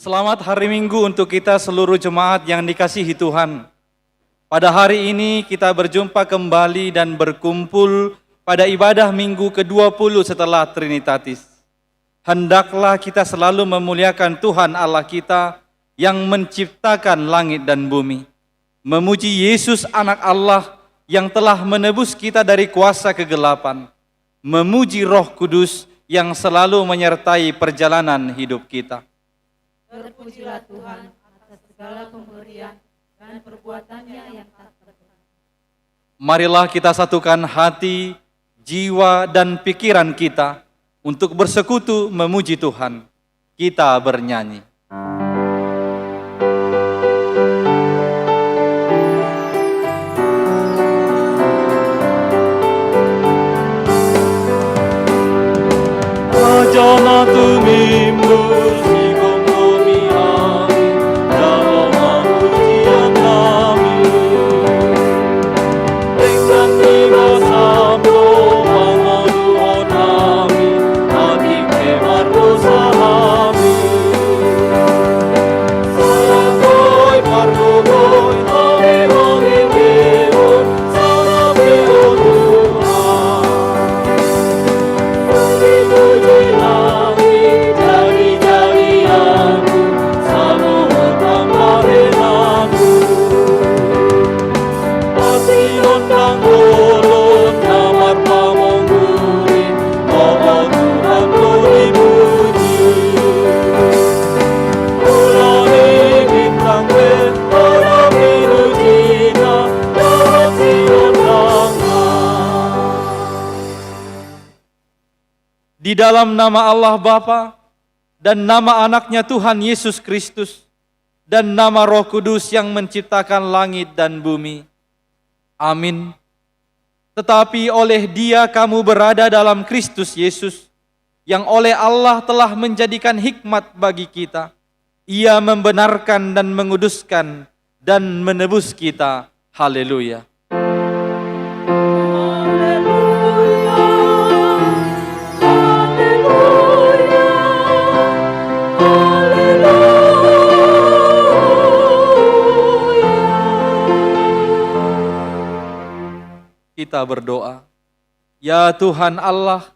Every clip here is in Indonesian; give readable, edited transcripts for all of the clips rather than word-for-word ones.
Selamat hari Minggu untuk kita seluruh jemaat yang dikasihi Tuhan. Pada hari ini kita berjumpa kembali dan berkumpul pada ibadah Minggu ke-20 setelah Trinitatis. Hendaklah kita selalu memuliakan Tuhan Allah kita yang menciptakan langit dan bumi. Memuji Yesus anak Allah yang telah menebus kita dari kuasa kegelapan. Memuji Roh Kudus yang selalu menyertai perjalanan hidup kita. Terpujilah Tuhan atas segala pemberian dan perbuatannya yang tak terhingga. Marilah kita satukan hati, jiwa, dan pikiran kita untuk bersekutu memuji Tuhan. Kita bernyanyi. Wajana tumimbul di dalam nama Allah Bapa dan nama anaknya Tuhan Yesus Kristus dan nama Roh Kudus yang menciptakan langit dan bumi. Amin. Tetapi oleh Dia kamu berada dalam Kristus Yesus, yang oleh Allah telah menjadikan hikmat bagi kita. Ia membenarkan dan menguduskan dan menebus kita. Haleluya. Kita berdoa. Ya Tuhan Allah,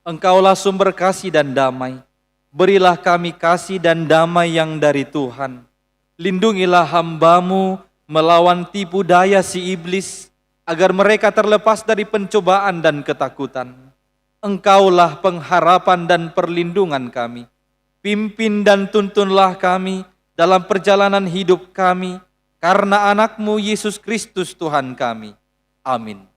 Engkaulah sumber kasih dan damai. Berilah kami kasih dan damai yang dari Tuhan. Lindungilah hamba-Mu melawan tipu daya si iblis, agar mereka terlepas dari pencobaan dan ketakutan. Engkaulah pengharapan dan perlindungan kami. Pimpin dan tuntunlah kami dalam perjalanan hidup kami, karena anak-Mu Yesus Kristus Tuhan kami. Amin.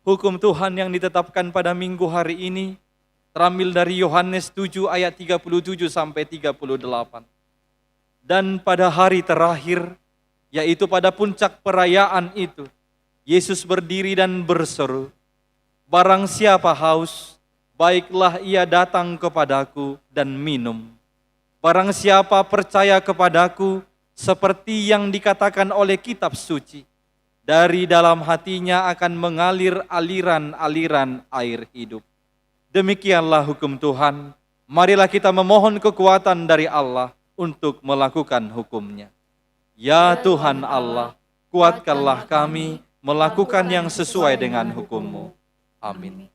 Hukum Tuhan yang ditetapkan pada minggu hari ini terambil dari Yohanes 7 ayat 37 sampai 38. Dan pada hari terakhir, yaitu pada puncak perayaan itu, Yesus berdiri dan berseru, "Barang siapa haus, baiklah ia datang kepadaku dan minum. Barang siapa percaya kepadaku, seperti yang dikatakan oleh kitab suci, dari dalam hatinya akan mengalir aliran-aliran air hidup." Demikianlah hukum Tuhan. Marilah kita memohon kekuatan dari Allah untuk melakukan hukumnya. Ya Tuhan Allah, kuatkanlah kami melakukan yang sesuai dengan hukum-Mu. Amin.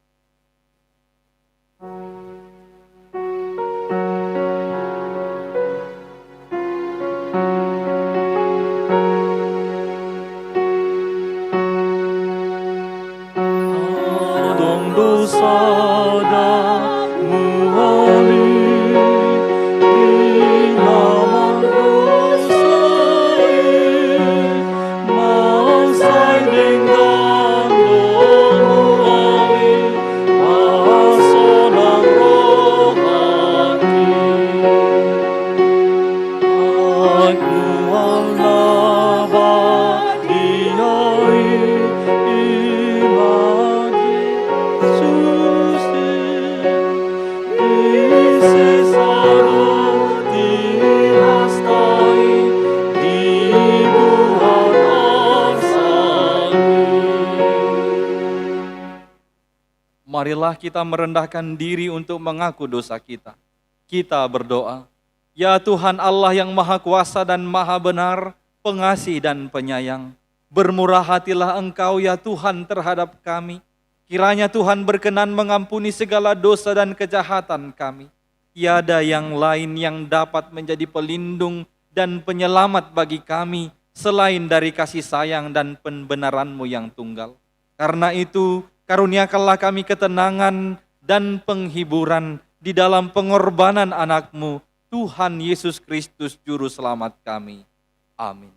Adong dosa dan muali ilaman dosa masai dengan muali pasonang rohani aku Allah diai iman Yesus marilah kita merendahkan diri untuk mengaku dosa kita. Kita berdoa, ya Tuhan Allah yang Maha Kuasa dan Maha Benar, pengasih dan penyayang, bermurah hatilah Engkau ya Tuhan terhadap kami. Kiranya Tuhan berkenan mengampuni segala dosa dan kejahatan kami. Tiada yang lain yang dapat menjadi pelindung dan penyelamat bagi kami selain dari kasih sayang dan pembenaran-Mu yang tunggal. Karena itu, karuniakanlah kami ketenangan dan penghiburan di dalam pengorbanan anak-Mu, Tuhan Yesus Kristus Juru Selamat kami. Amin.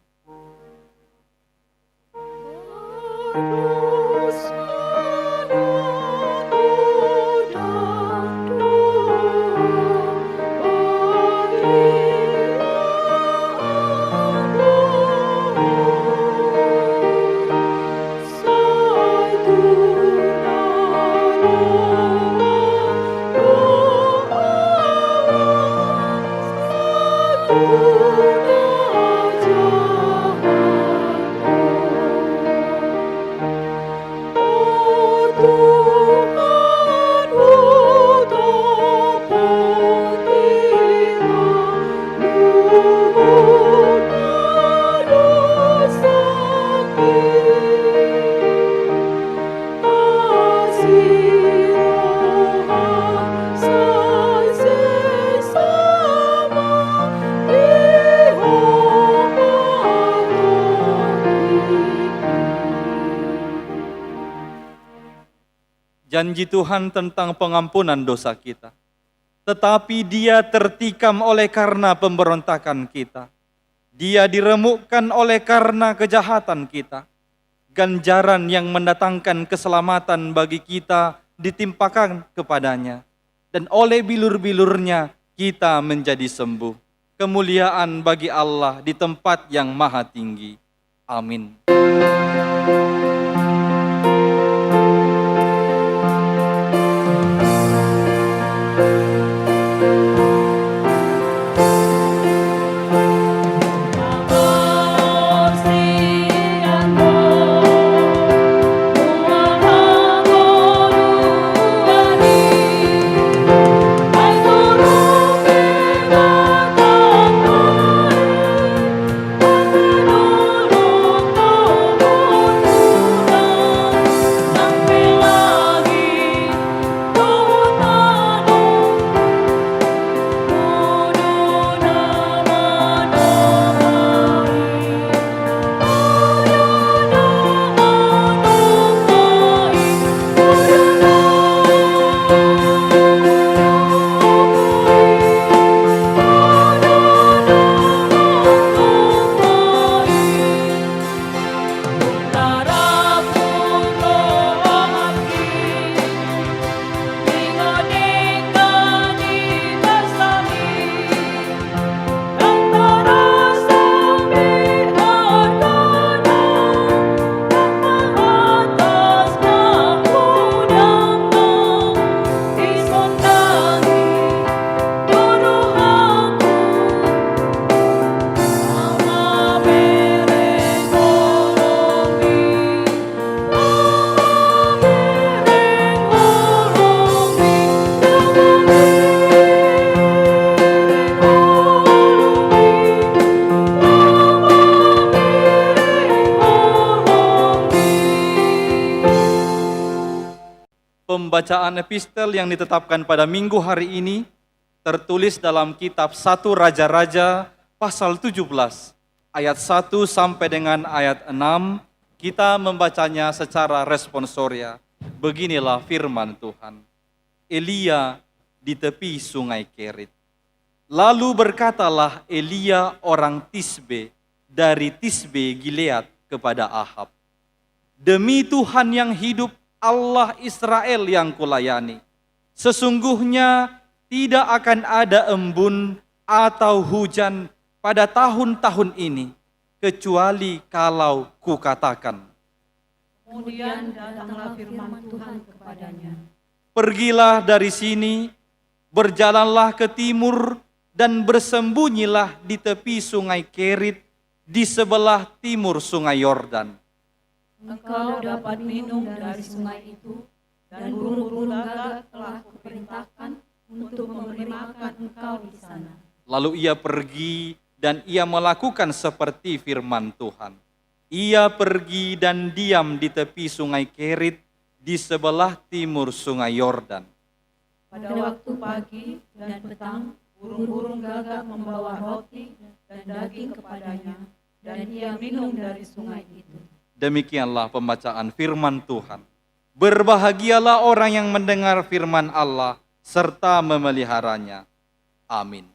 Janji Tuhan tentang pengampunan dosa kita. Tetapi Dia tertikam oleh karena pemberontakan kita. Dia diremukkan oleh karena kejahatan kita. Ganjaran yang mendatangkan keselamatan bagi kita ditimpakan kepadanya. Dan oleh bilur-bilurnya kita menjadi sembuh. Kemuliaan bagi Allah di tempat yang maha tinggi. Amin. Pembacaan epistel yang ditetapkan pada minggu hari ini tertulis dalam kitab 1 Raja-Raja pasal 17 ayat 1 sampai dengan ayat 6. Kita membacanya secara responsoria. Beginilah firman Tuhan. Elia di tepi sungai Kerit. Lalu berkatalah Elia orang Tisbe dari Tisbe Gilead kepada Ahab, demi Tuhan yang hidup, Allah Israel yang kulayani, sesungguhnya tidak akan ada embun atau hujan pada tahun-tahun ini, kecuali kalau kukatakan. Kemudian datanglah firman Tuhan kepadanya. Pergilah dari sini, berjalanlah ke timur, dan bersembunyilah di tepi sungai Kerit, di sebelah timur sungai Yordan. Engkau dapat minum dari sungai itu, dan burung-burung gagak telah kuperintahkan untuk memberi makan engkau di sana. Lalu ia pergi dan ia melakukan seperti firman Tuhan. Ia pergi dan diam di tepi sungai Kerit di sebelah timur sungai Yordan. Pada waktu pagi dan petang, burung-burung gagak membawa roti dan daging kepadanya, dan ia minum dari sungai itu. Demikianlah pembacaan firman Tuhan. Berbahagialah orang yang mendengar firman Allah serta memeliharanya. Amin.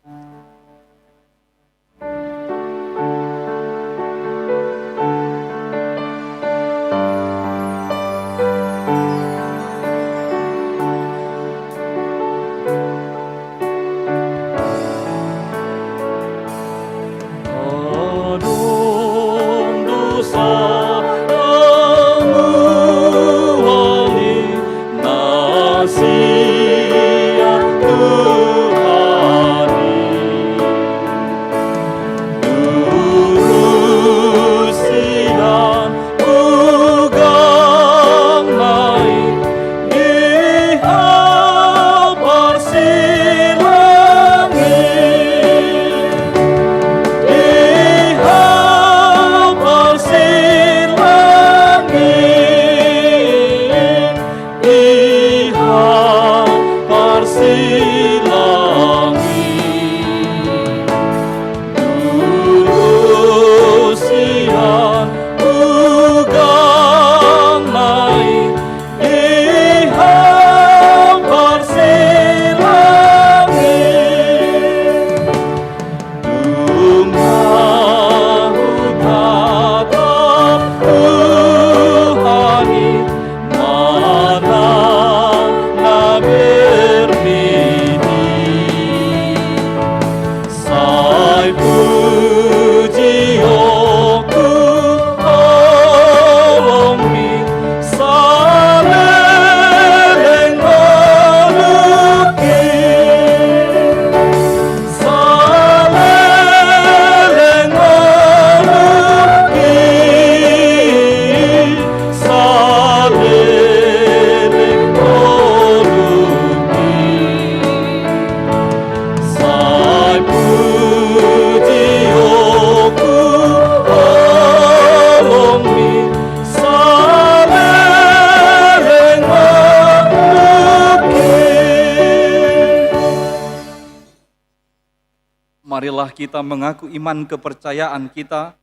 Marilah kita mengaku iman kepercayaan kita,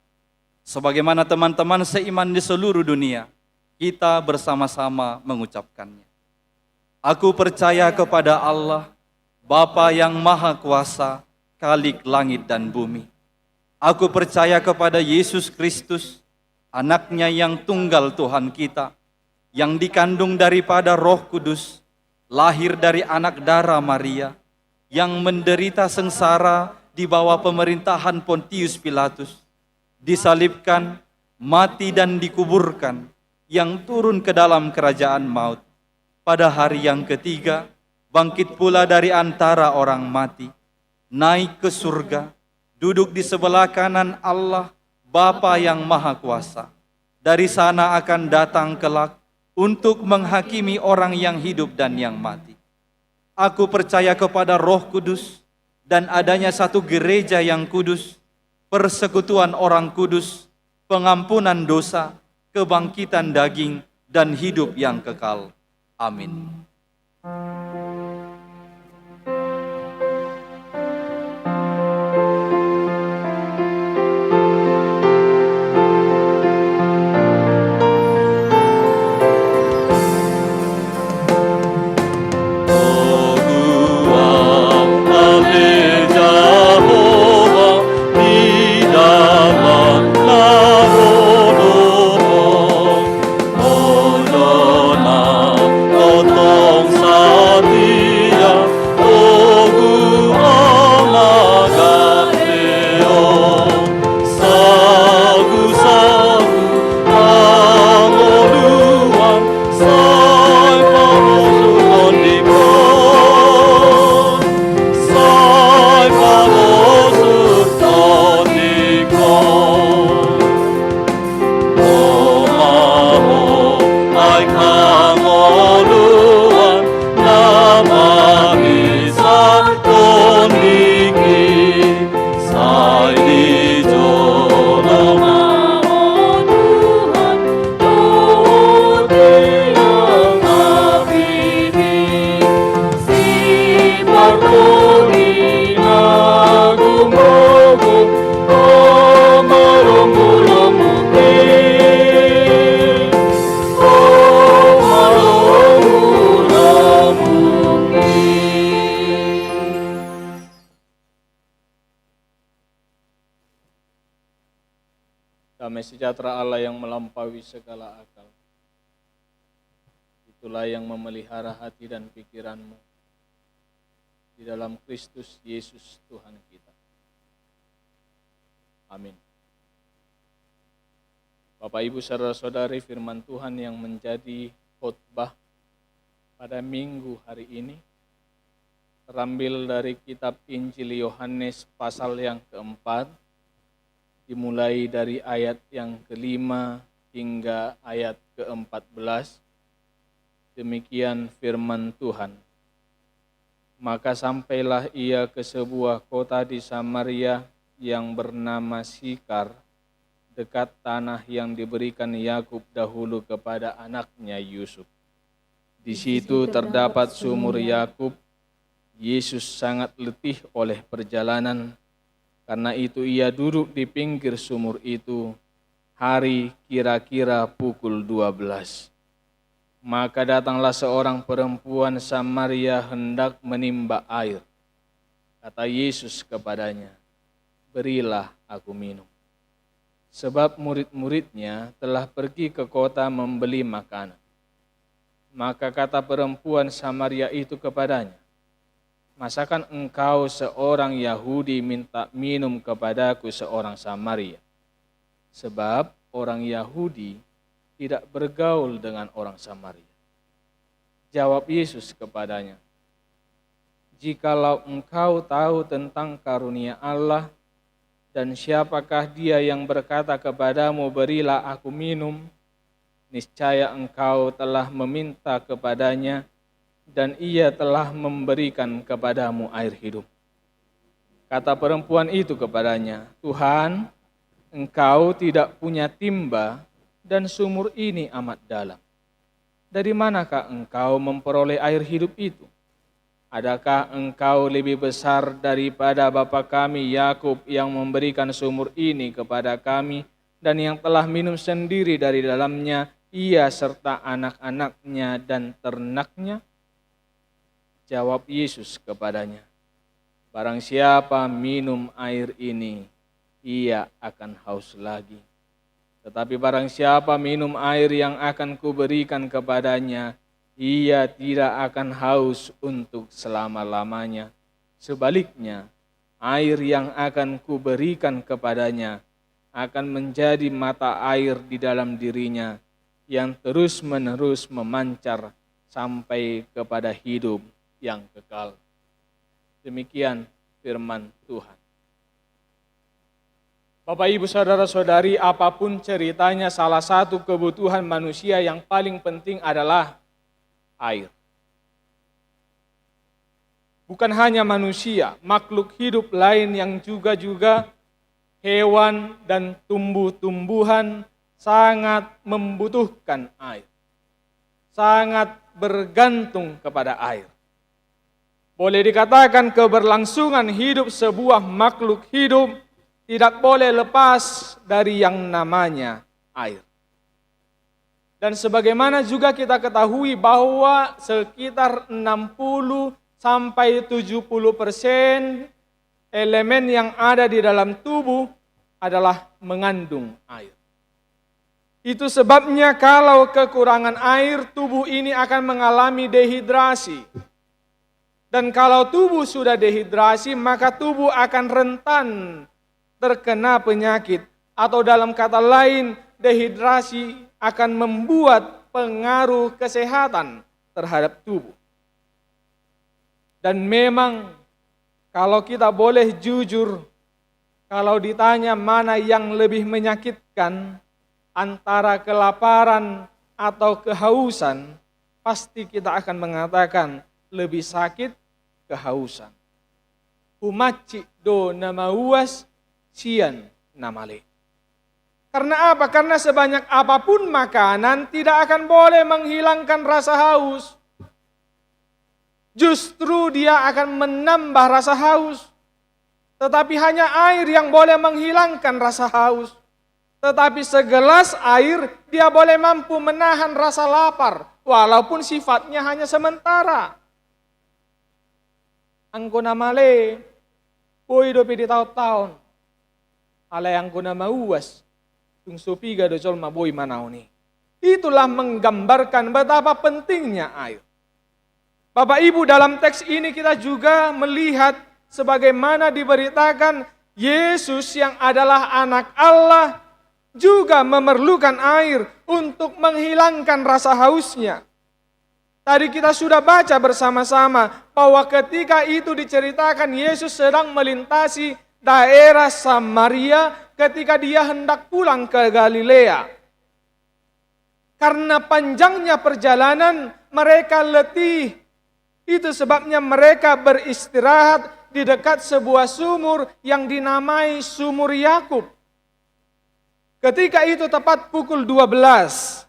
sebagaimana teman-teman seiman di seluruh dunia, kita bersama-sama mengucapkannya. Aku percaya kepada Allah, Bapa yang Maha Kuasa, Khalik langit dan bumi. Aku percaya kepada Yesus Kristus, anaknya yang tunggal Tuhan kita, yang dikandung daripada Roh Kudus, lahir dari anak darah Maria, yang menderita sengsara di bawah pemerintahan Pontius Pilatus, disalibkan, mati dan dikuburkan, yang turun ke dalam kerajaan maut. Pada hari yang ketiga, bangkit pula dari antara orang mati, naik ke surga, duduk di sebelah kanan Allah, Bapa yang Maha Kuasa. Dari sana akan datang kelak untuk menghakimi orang yang hidup dan yang mati. Aku percaya kepada Roh Kudus, dan adanya satu gereja yang kudus, persekutuan orang kudus, pengampunan dosa, kebangkitan daging, dan hidup yang kekal. Amin. Damai sejahtera Allah yang melampaui segala akal, itulah yang memelihara hati dan pikiranmu di dalam Kristus Yesus Tuhan kita. Amin. Bapak Ibu saudara-saudari, firman Tuhan yang menjadi khotbah pada minggu hari ini terambil dari kitab Injil Yohanes pasal yang keempat, dimulai dari ayat yang kelima hingga ayat ke-14. Demikian firman Tuhan. Maka sampailah ia ke sebuah kota di Samaria yang bernama Sikar, dekat tanah yang diberikan Yakub dahulu kepada anaknya Yusuf. Di situ terdapat sumur Yakub. Yesus sangat letih oleh perjalanan. Karena itu ia duduk di pinggir sumur itu, hari kira-kira pukul 12. Maka datanglah seorang perempuan Samaria hendak menimba air. Kata Yesus kepadanya, "Berilah aku minum." Sebab murid-muridnya telah pergi ke kota membeli makanan. Maka kata perempuan Samaria itu kepadanya, "Masakan engkau seorang Yahudi minta minum kepadaku seorang Samaria? Sebab orang Yahudi tidak bergaul dengan orang Samaria." Jawab Yesus kepadanya, "Jikalau engkau tahu tentang karunia Allah dan siapakah dia yang berkata kepadamu, 'Berilah aku minum,' niscaya engkau telah meminta kepadanya, dan ia telah memberikan kepadamu air hidup." Kata perempuan itu kepadanya, "Tuhan, engkau tidak punya timba dan sumur ini amat dalam. Dari manakah engkau memperoleh air hidup itu? Adakah engkau lebih besar daripada bapa kami Yakub yang memberikan sumur ini kepada kami dan yang telah minum sendiri dari dalamnya, ia serta anak-anaknya dan ternaknya?" Jawab Yesus kepadanya, "Barang siapa minum air ini, ia akan haus lagi. Tetapi barang siapa minum air yang akan kuberikan kepadanya, ia tidak akan haus untuk selama-lamanya. Sebaliknya, air yang akan kuberikan kepadanya akan menjadi mata air di dalam dirinya, yang terus-menerus memancar sampai kepada hidup yang kekal." Demikian firman Tuhan. Bapak, Ibu, saudara-saudari, apapun ceritanya, salah satu kebutuhan manusia yang paling penting adalah air. Bukan hanya manusia, makhluk hidup lain yang juga hewan dan tumbuh-tumbuhan sangat membutuhkan air. Sangat bergantung kepada air. Boleh dikatakan keberlangsungan hidup sebuah makhluk hidup tidak boleh lepas dari yang namanya air. Dan sebagaimana juga kita ketahui bahwa sekitar 60 sampai 70% elemen yang ada di dalam tubuh adalah mengandung air. Itu sebabnya kalau kekurangan air, tubuh ini akan mengalami dehidrasi. Dan kalau tubuh sudah dehidrasi, maka tubuh akan rentan terkena penyakit. Atau dalam kata lain, dehidrasi akan membuat pengaruh kesehatan terhadap tubuh. Dan memang kalau kita boleh jujur, kalau ditanya mana yang lebih menyakitkan antara kelaparan atau kehausan, pasti kita akan mengatakan lebih sakit kehausan. Humaci do nama uas sian namale. Karena apa? Karena sebanyak apapun makanan tidak akan boleh menghilangkan rasa haus. Justru dia akan menambah rasa haus. Tetapi hanya air yang boleh menghilangkan rasa haus. Tetapi segelas air dia boleh mampu menahan rasa lapar. Walaupun sifatnya hanya sementara. Angko namale, boy do pidi tahun-tahun. Alay angko nama uas. Tung sopiga do col maboy manauni. Itulah menggambarkan betapa pentingnya air. Bapak Ibu, dalam teks ini kita juga melihat sebagaimana diberitakan Yesus yang adalah anak Allah juga memerlukan air untuk menghilangkan rasa hausnya. Tadi kita sudah baca bersama-sama bahwa ketika itu diceritakan Yesus sedang melintasi daerah Samaria ketika dia hendak pulang ke Galilea. Karena panjangnya perjalanan mereka letih. Itu sebabnya mereka beristirahat di dekat sebuah sumur yang dinamai Sumur Yakub. Ketika itu tepat pukul 12.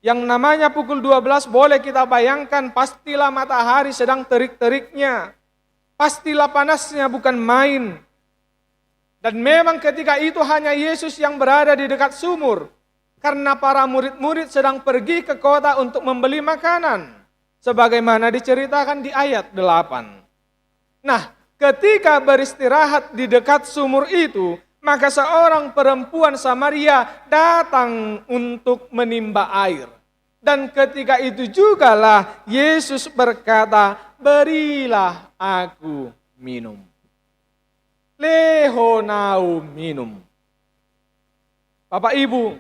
Yang namanya pukul 12 boleh kita bayangkan pastilah matahari sedang terik-teriknya. Pastilah panasnya bukan main. Dan memang ketika itu hanya Yesus yang berada di dekat sumur. Karena para murid-murid sedang pergi ke kota untuk membeli makanan. Sebagaimana diceritakan di ayat 8. Nah, ketika beristirahat di dekat sumur itu, maka seorang perempuan Samaria datang untuk menimba air. Dan ketika itu jugalah Yesus berkata, berilah aku minum. Lehonau minum. Bapak Ibu,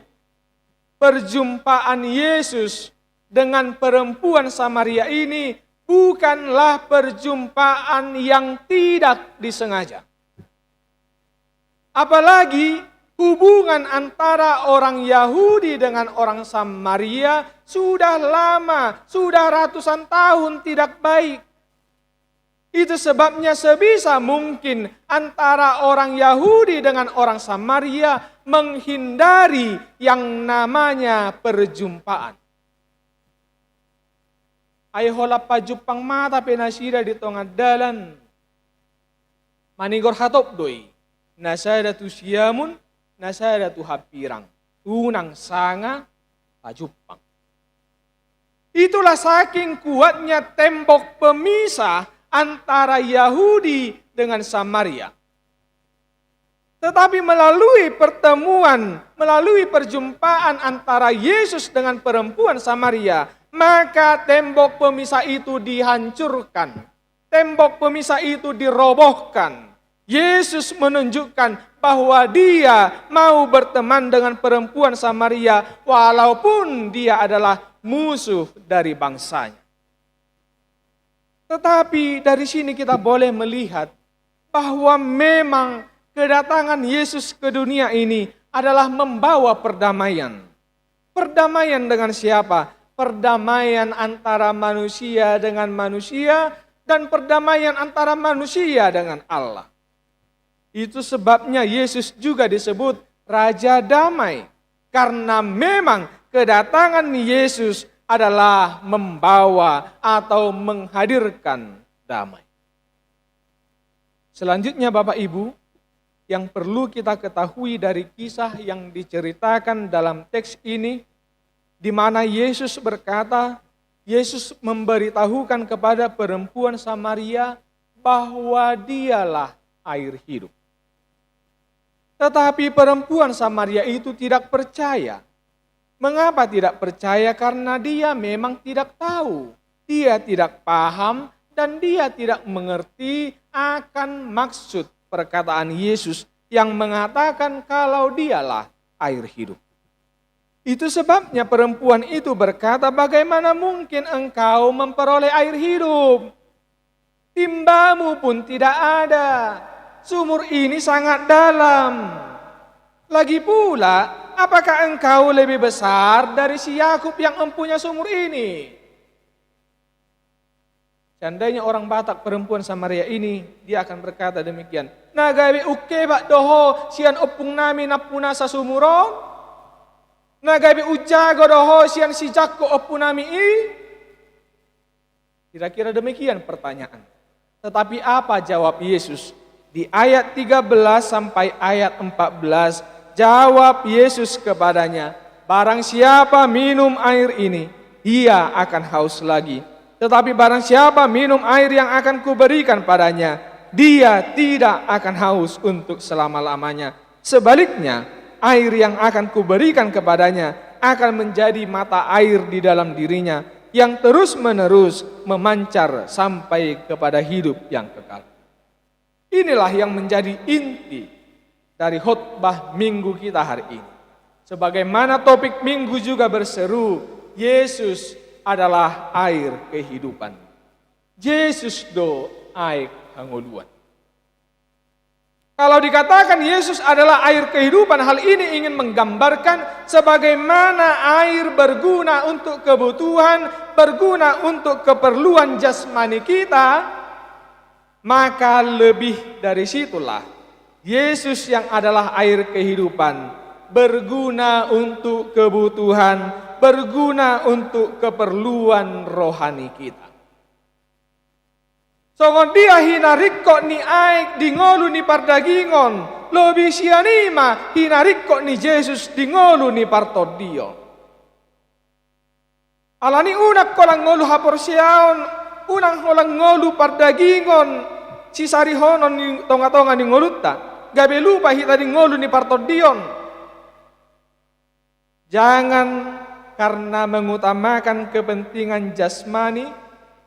perjumpaan Yesus dengan perempuan Samaria ini bukanlah perjumpaan yang tidak disengaja. Apalagi hubungan antara orang Yahudi dengan orang Samaria sudah lama, sudah ratusan tahun tidak baik. Itu sebabnya sebisa mungkin antara orang Yahudi dengan orang Samaria menghindari yang namanya perjumpaan. Ay holap pajupang mata penasira di tengah dalan. Manigor hatop doi. Nasada tu siamun, nasada tu hapirang. Tunang sanga pajupang. Itulah saking kuatnya tembok pemisah antara Yahudi dengan Samaria. Tetapi melalui pertemuan, melalui perjumpaan antara Yesus dengan perempuan Samaria, maka tembok pemisah itu dihancurkan. Tembok pemisah itu dirobohkan. Yesus menunjukkan bahwa dia mau berteman dengan perempuan Samaria walaupun dia adalah musuh dari bangsanya. Tetapi dari sini kita boleh melihat bahwa memang kedatangan Yesus ke dunia ini adalah membawa perdamaian. Perdamaian dengan siapa? Perdamaian antara manusia dengan manusia dan perdamaian antara manusia dengan Allah. Itu sebabnya Yesus juga disebut Raja Damai. Karena memang kedatangan Yesus adalah membawa atau menghadirkan damai. Selanjutnya Bapak Ibu, yang perlu kita ketahui dari kisah yang diceritakan dalam teks ini, di mana Yesus berkata, Yesus memberitahukan kepada perempuan Samaria bahwa dialah air hidup. Tetapi perempuan Samaria itu tidak percaya. Mengapa tidak percaya? Karena dia memang tidak tahu, dia tidak paham, dan dia tidak mengerti akan maksud perkataan Yesus yang mengatakan kalau dialah air hidup. Itu sebabnya perempuan itu berkata, bagaimana mungkin engkau memperoleh air hidup? Timbamu pun tidak ada. Sumur ini sangat dalam. Lagi pula, apakah engkau lebih besar dari si Yakub yang mempunyai sumur ini? Seandainya orang Batak perempuan Samaria ini, dia akan berkata demikian. Nagawi uke bak doho sian opung nami napuna sa sumurong. Nagawi ujago doho sian si jakko opung nami i. Kira-kira demikian pertanyaan. Tetapi apa jawab Yesus? Di ayat 13 sampai ayat 14, jawab Yesus kepadanya, barang siapa minum air ini, ia akan haus lagi. Tetapi barang siapa minum air yang akan kuberikan padanya, dia tidak akan haus untuk selama-lamanya. Sebaliknya, air yang akan kuberikan kepadanya akan menjadi mata air di dalam dirinya, yang terus-menerus memancar sampai kepada hidup yang kekal. Inilah yang menjadi inti dari khotbah minggu kita hari ini. Sebagaimana topik minggu juga berseru, Yesus adalah air kehidupan. Yesus do air hangoluan. Kalau dikatakan Yesus adalah air kehidupan, hal ini ingin menggambarkan sebagaimana air berguna untuk kebutuhan, berguna untuk keperluan jasmani kita, maka lebih dari situlah Yesus yang adalah air kehidupan, berguna untuk kebutuhan, berguna untuk keperluan rohani kita. Songon dia hinarikko ni aik di ngolu ni pardagingon, lobi sianima hinarikko ni Yesus di ngolu ni partodio. Alani unak kolang ngolu haporsiaon, unang kolang ngolu pardagingon, si sarihonon ni tonga-tonga ni ngoluta, gabe lupa hita di ngolu ni partodion. Jangan karena mengutamakan kepentingan jasmani,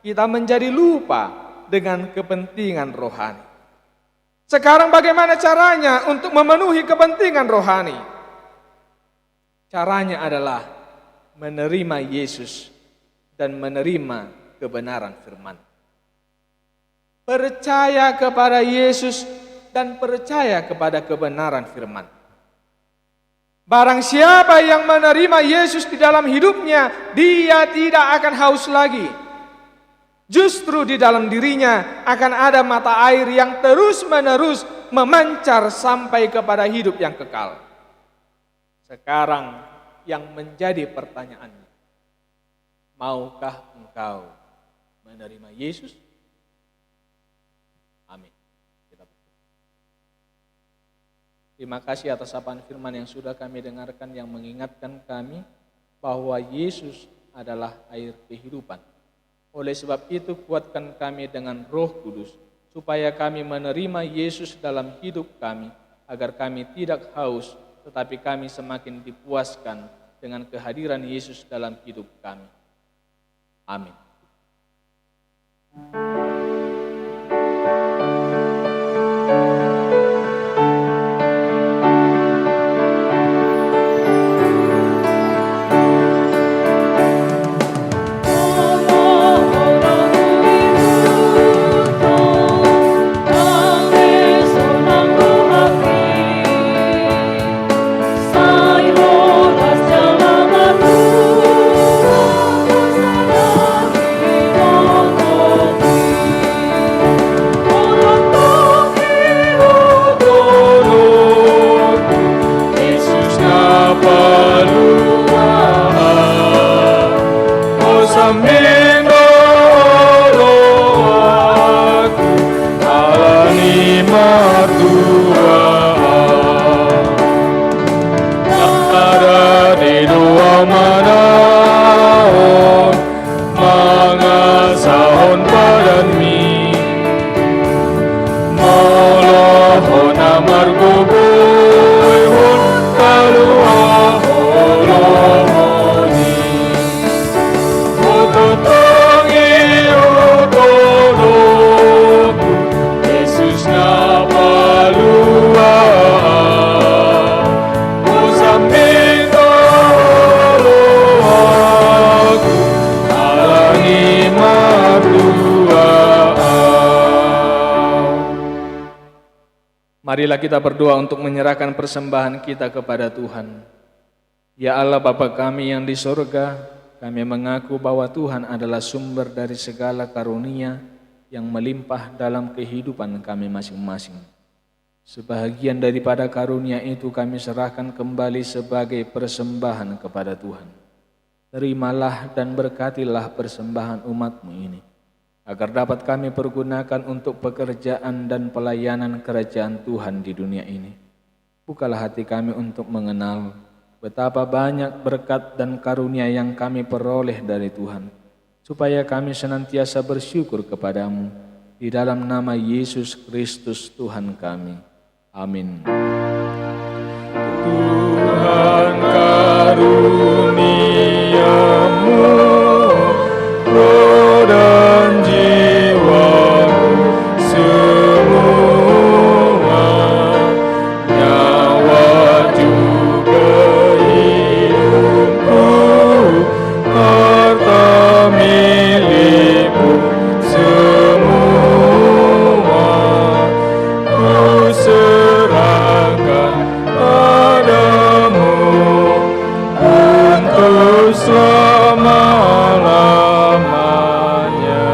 kita menjadi lupa dengan kepentingan rohani. Sekarang bagaimana caranya untuk memenuhi kepentingan rohani? Caranya adalah menerima Yesus dan menerima kebenaran firman. Percaya kepada Yesus dan percaya kepada kebenaran firman. Barang siapa yang menerima Yesus di dalam hidupnya, dia tidak akan haus lagi. Justru di dalam dirinya akan ada mata air yang terus-menerus memancar sampai kepada hidup yang kekal. Sekarang yang menjadi pertanyaannya, maukah engkau menerima Yesus? Amin. Kita berdoa. Terima kasih atas sapaan firman yang sudah kami dengarkan, yang mengingatkan kami bahwa Yesus adalah air kehidupan. Oleh sebab itu kuatkan kami dengan Roh Kudus, supaya kami menerima Yesus dalam hidup kami, agar kami tidak haus, tetapi kami semakin dipuaskan dengan kehadiran Yesus dalam hidup kami. Amin. aku alani matua ada di dua manaon mangasahon padami molohon amargo boyhon kalua holohoni ototongi otoloku Yesus na palua osamino aku alani matua. Marilah kita berdoa untuk menyerahkan persembahan kita kepada Tuhan. Ya Allah Bapa kami yang di sorga, kami mengaku bahwa Tuhan adalah sumber dari segala karunia yang melimpah dalam kehidupan kami masing-masing. Sebahagian daripada karunia itu kami serahkan kembali sebagai persembahan kepada Tuhan. Terimalah dan berkatilah persembahan umat-Mu ini, agar dapat kami pergunakan untuk pekerjaan dan pelayanan kerajaan Tuhan di dunia ini. Bukalah hati kami untuk mengenal betapa banyak berkat dan karunia yang kami peroleh dari Tuhan, supaya kami senantiasa bersyukur kepadamu, di dalam nama Yesus Kristus Tuhan kami. Amin. Tuhan karuniamu, roh dan jiwaku semua, nyawa juga hidupku, harta milikku semua, ku serahkan padamu untuk selama-lamanya.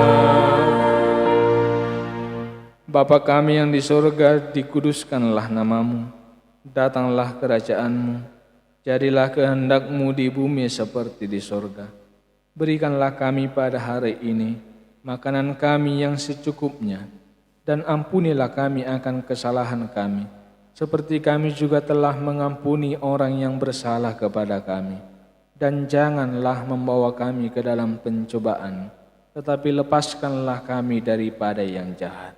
Bapa kami yang di surga, dikuduskanlah namamu, datanglah kerajaanmu, jadilah kehendak-Mu di bumi seperti di surga. Berikanlah kami pada hari ini makanan kami yang secukupnya, dan ampunilah kami akan kesalahan kami, seperti kami juga telah mengampuni orang yang bersalah kepada kami. Dan janganlah membawa kami ke dalam pencobaan, tetapi lepaskanlah kami daripada yang jahat.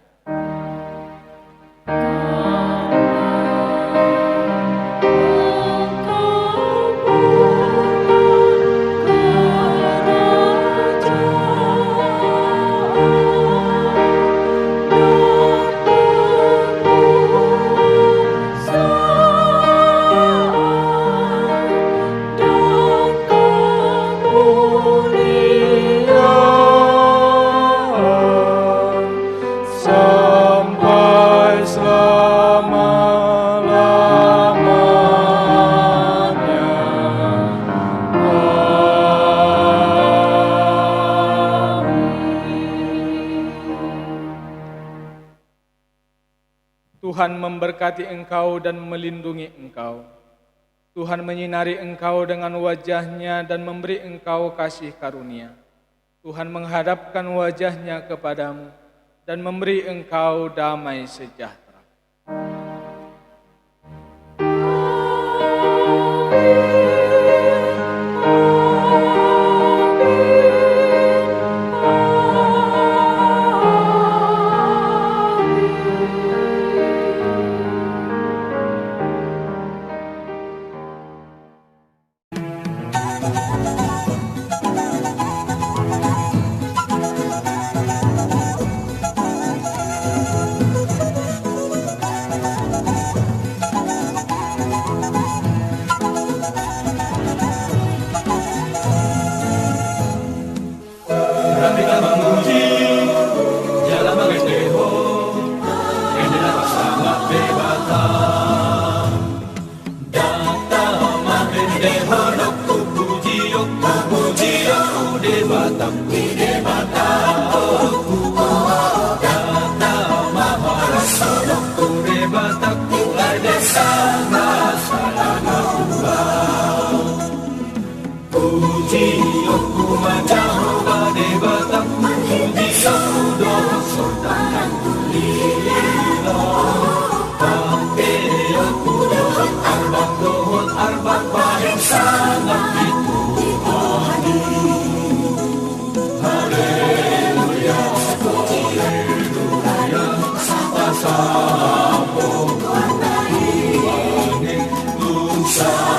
Sampai selama-lamanya. Tuhan memberkati engkau dan melindungi engkau. Tuhan menyinari engkau dengan wajah-Nya dan memberi engkau kasih karunia. Tuhan menghadapkan wajah-Nya kepadamu dan memberi engkau damai sejahtera. Bapa yang sangat dituhani. Haleluya, haleluya, sapa-sapa Tuhan baik, Tuhan